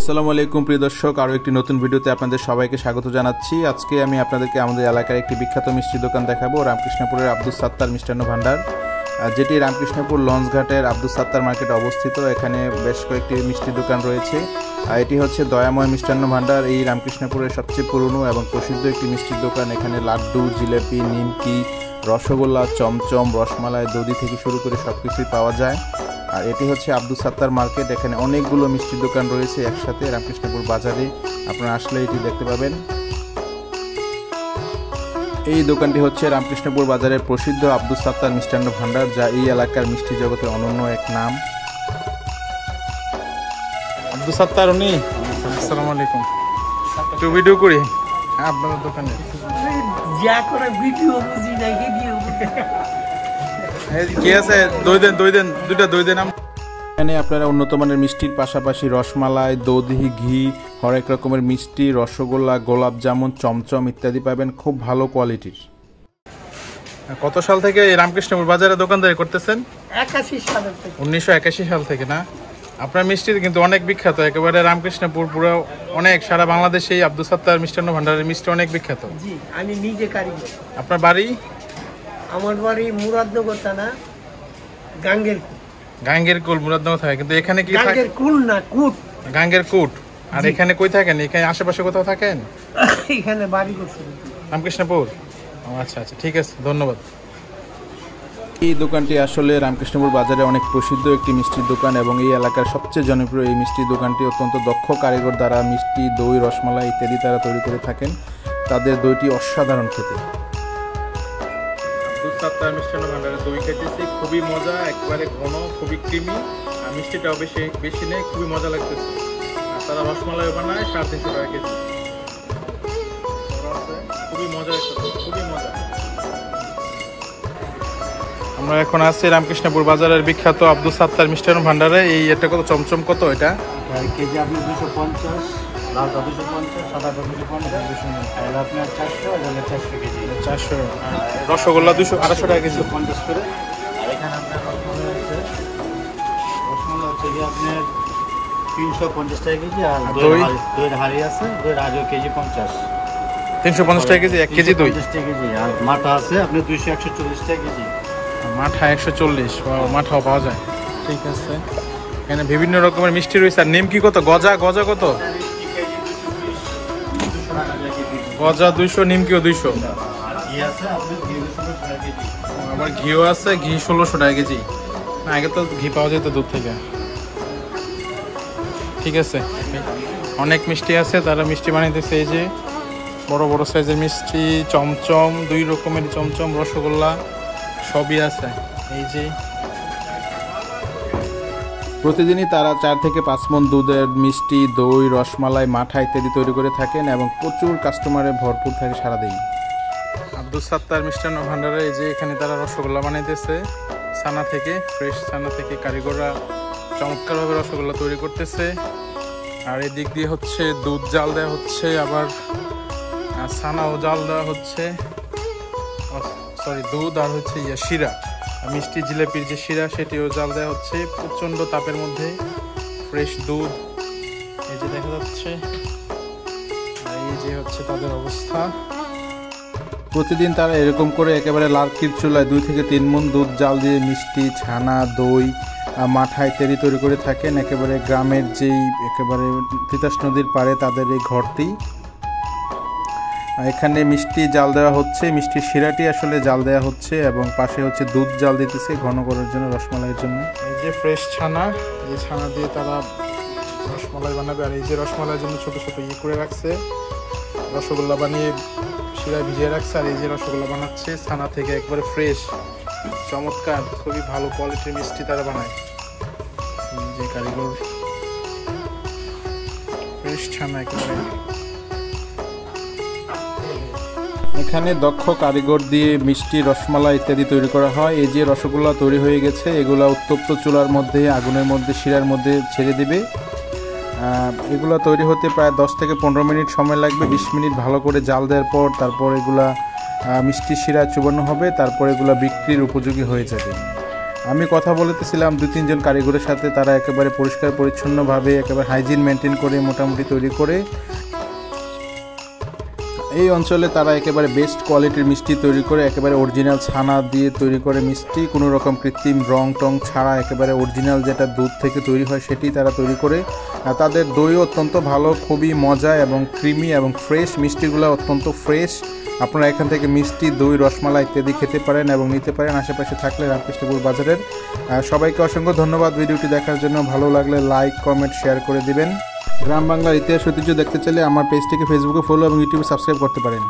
আসসালামু আলাইকুম প্রিয় দর্শক, আরও একটি নতুন ভিডিওতে আপনাদের সবাইকে স্বাগত জানাচ্ছি। আজকে আমি আপনাদেরকে আমাদের এলাকার একটি বিখ্যাত মিষ্টি দোকান দেখাবো, রামকৃষ্ণপুরের আব্দুস সাত্তার মিষ্টান্ন ভান্ডার, যেটি রামকৃষ্ণপুর লঞ্চঘাটের আব্দুস সাত্তার মার্কেটে অবস্থিত। এখানে বেশ কয়েকটি মিষ্টি দোকান রয়েছে। এটি হচ্ছে দয়াময় মিষ্টান্ন ভান্ডার, এই রামকৃষ্ণপুরের সবচেয়ে পুরনো এবং প্রসিদ্ধ একটি মিষ্টির দোকান। এখানে লাড্ডু, জিলেপি, নিমকি, রসগোল্লা, চমচম, রসমালাই, দধি থেকে শুরু করে সব কিছুই পাওয়া যায়। আর এটি হচ্ছে আব্দুস সাত্তার মার্কেট। এখানে অনেকগুলো মিষ্টির দোকান রয়েছে একসাথে রামকৃষ্ণপুর বাজারে, আপনারা আসলে এটি দেখতে পাবেন। এই দোকানটি হচ্ছে রামকৃষ্ণপুর বাজারের প্রসিদ্ধ আব্দুস সাত্তার মিষ্টান্ন ভান্ডার, যা এই এলাকার মিষ্টি জগতের অনন্য এক নাম। আব্দুস সাত্তার, উনি আসসালামু আলাইকুম, একটু ভিডিও করি আপনার দোকানে। কি আছে? দই দেন। এখানে আপনারা উন্নত মানের মিষ্টির পাশাপাশি রসমালাই, দধি, ঘি, হরেক রকমের মিষ্টি, রসগোল্লা, গোলাপ জামুন, চমচম ইত্যাদি পাবেন খুব ভালো কোয়ালিটির। কত সাল থেকে এই রামকৃষ্ণপুর বাজারে দোকানদারি করতেছেন? 1981 সাল থেকে না? আপনার মিষ্টি কিন্তু অনেক বিখ্যাত, একেবারে রামকৃষ্ণপুর পুরো অনেক সারা বাংলাদেশে আব্দুস সাত্তার মিষ্টান্ন ভান্ডারের মিষ্টি অনেক বিখ্যাত। জি, আমি নিজে কারিগর। আপনার বাড়ি? আমার বাড়ি মুরাদনগর থানা, গাঙ্গের কুল। মুরাদনগর থাকে, কিন্তু এখানে কি গাঙ্গের কুল না, কুট। গাঙ্গের কুট। আর এখানে কই থাকেন? এখানে আশেপাশে কোথাও থাকেন? এখানে বাড়ি করছি রামকৃষ্ণপুর। আচ্ছা, ঠিক আছে, ধন্যবাদ। এই দোকানটি আসলে রামকৃষ্ণপুর বাজারে অনেক প্রসিদ্ধ একটি মিষ্টির দোকান এবং এই এলাকার সবচেয়ে জনপ্রিয় এই মিষ্টির দোকানটি অত্যন্ত দক্ষ কারিগর দ্বারা মিষ্টি, দই, রসমালাই ইত্যাদি তারা তৈরি করে থাকেন। তাদের দইটি অসাধারণ খেতে। আব্দুস সাত্তার মিষ্টান্ন ভান্ডারে দই খেতেছি, খুবই মজা, একবারে ঘন, খুবই ক্রিমি, আর মিষ্টিটাও বেশি নেই, খুবই মজা লাগতেছে। আর তারা রসমালাই বানায় 350 টাকা কেজি। খুবই মজা, খুবই মজা। আমরা এখন আছি রামকৃষ্ণপুর বাজারের বিখ্যাত আব্দুস সাত্তার মিষ্টান্ন ভান্ডারে। এই এটা কত? চমচম কত এটা? কেজি আপনার 250, লালটা 250, সাদাটা 250, আর আপনার 400, আর 400 কেজি। 400। রসগোল্লা 200-250 টাকা কেজি। 50 করে। আর এখানে আপনার রসগোল্লা হচ্ছে যে আপনার 350 টাকা কেজি। আর দইয়ের হাড়ি আছে, দইয়ের হাড়িও কেজি 50। 350 টাকা কেজি, 1 কেজি দই। 50 টাকা কেজি। আর মাঠা আছে আপনার 200-140 টাকা কেজি। মাঠা 140, মাঠাও পাওয়া যায়। ঠিক আছে, এখানে বিভিন্ন রকমের মিষ্টি রয়েছে। আর নিমকি কত? গজা কত? গজা 200, নিমকিও 200। আবার ঘিও আছে, ঘি 1600 টাকা কেজি। আগে তো ঘি পাওয়া যেত দুধ থেকে। ঠিক আছে, অনেক মিষ্টি আছে, তারা মিষ্টি বানাইতেছে। এই যে বড় বড় সাইজের মিষ্টি, চমচম, 2 রকমের চমচম, রসগোল্লা সবই আছে। এই যে প্রতিদিনই তারা 4 থেকে 5 মণ দুধের মিষ্টি, দই, রসমালাই, মাঠা ইত্যাদি তৈরি করে থাকেন এবং প্রচুর কাস্টমারে ভরপুর থাকে সারাদিন। আব্দুস সাত্তার মিষ্টান্ন ভান্ডারে এই যে এখানে তারা রসগোল্লা বানাইতেছে ছানা থেকে, ফ্রেশ ছানা থেকে কারিগররা চমৎকারভাবে রসগোল্লা তৈরি করতেছে। আর এদিক দিয়ে হচ্ছে দুধ জাল দেওয়া হচ্ছে, আবার ছানাও জাল দেওয়া হচ্ছে, দুধ আর হচ্ছে শিরা, মিষ্টি জিলেপির যে শিরা সেটিও জাল দেওয়া হচ্ছে প্রচণ্ড তাপের মধ্যে। ফ্রেশ দুধ এই যে দেখা যাচ্ছে। এই যে হচ্ছে তাদের অবস্থা। প্রতিদিন তারা এরকম করে একেবারে লার্কির চুলায় 2 থেকে 3 মণ দুধ জাল দিয়ে মিষ্টি, ছানা, দই, মাঠা ইত্যাদি তৈরি করে থাকেন। একেবারে গ্রামের যেই একেবারে তিতাস নদীর পাড়ে তাদের এই ঘরটি। এখানে মিষ্টি জাল দেওয়া হচ্ছে, মিষ্টির শিরাটি আসলে জাল দেওয়া হচ্ছে এবং পাশে হচ্ছে দুধ জাল দিতেছে ঘন করার জন্য, রসমালাইয়ের জন্য। এই যে ফ্রেশ ছানা, এই ছানা দিয়ে তারা রসমালাই বানাবে। আর এই যে রসমালাইয়ের জন্য ছোট ছোট করে রাখছে, রসগোল্লা বানিয়ে শিরায় ভিজিয়ে রাখছে। আর এই যে রসগোল্লা বানাচ্ছে ছানা থেকে, একবারে ফ্রেশ, চমৎকার, খুবই ভালো কোয়ালিটির মিষ্টি তারা বানায়। এই যে কারিগর, ফ্রেশ ছানা একেবারে। এখানে দক্ষ কারিগর দিয়ে মিষ্টি, রসমালাই ইত্যাদি তৈরি করা হয়। এই যে রসগোল্লা তৈরি হয়ে গেছে, এগুলা উত্তপ্ত চুলার মধ্যে, আগুনের মধ্যে, শিরার মধ্যে ছেড়ে দিবে। এগুলা তৈরি হতে প্রায় 10 থেকে 15 মিনিট সময় লাগবে। 20 মিনিট ভালো করে জাল দেওয়ার পর তারপর এগুলা মিষ্টি শিরা চুবানো হবে, তারপর এগুলা বিক্রির উপযোগী হয়ে যাবে। আমি কথা বলতেছিলাম 2-3 জন কারিগরের সাথে, তারা একেবারে পরিষ্কার পরিচ্ছন্নভাবে একেবারে হাইজিন মেনটেন করে মোটামুটি তৈরি করে এই অঞ্চলে তারা একেবারে বেস্ট কোয়ালিটির মিষ্টি তৈরি করে, একেবারে অরিজিনাল ছানা দিয়ে তৈরি করে মিষ্টি, কোনো রকম কৃত্রিম রং টং ছাড়া একেবারে অরিজিনাল যেটা দুধ থেকে তৈরি হয় সেটি তারা তৈরি করে। তাদের দই অত্যন্ত ভালো, খুবই মজা এবং ক্রিমি এবং ফ্রেশ, মিষ্টিগুলো অত্যন্ত ফ্রেশ। আপনারা এখান থেকে মিষ্টি, দই, রসমালাই ইত্যাদি খেতে পারেন এবং নিতে পারেন আশেপাশে থাকলে রামকৃষ্ণপুর বাজারের। সবাইকে অসংখ্য ধন্যবাদ ভিডিওটি দেখার জন্য। ভালো লাগলে লাইক, কমেন্ট, শেয়ার করে দিবেন। গ্রাম বাংলার ইতিহাস ঐতিহ্য দেখতে চাইলে আমার পেজটিকে ফেসবুকে ফলো এবং ইউটিউবে সাবস্ক্রাইব করতে পারেন।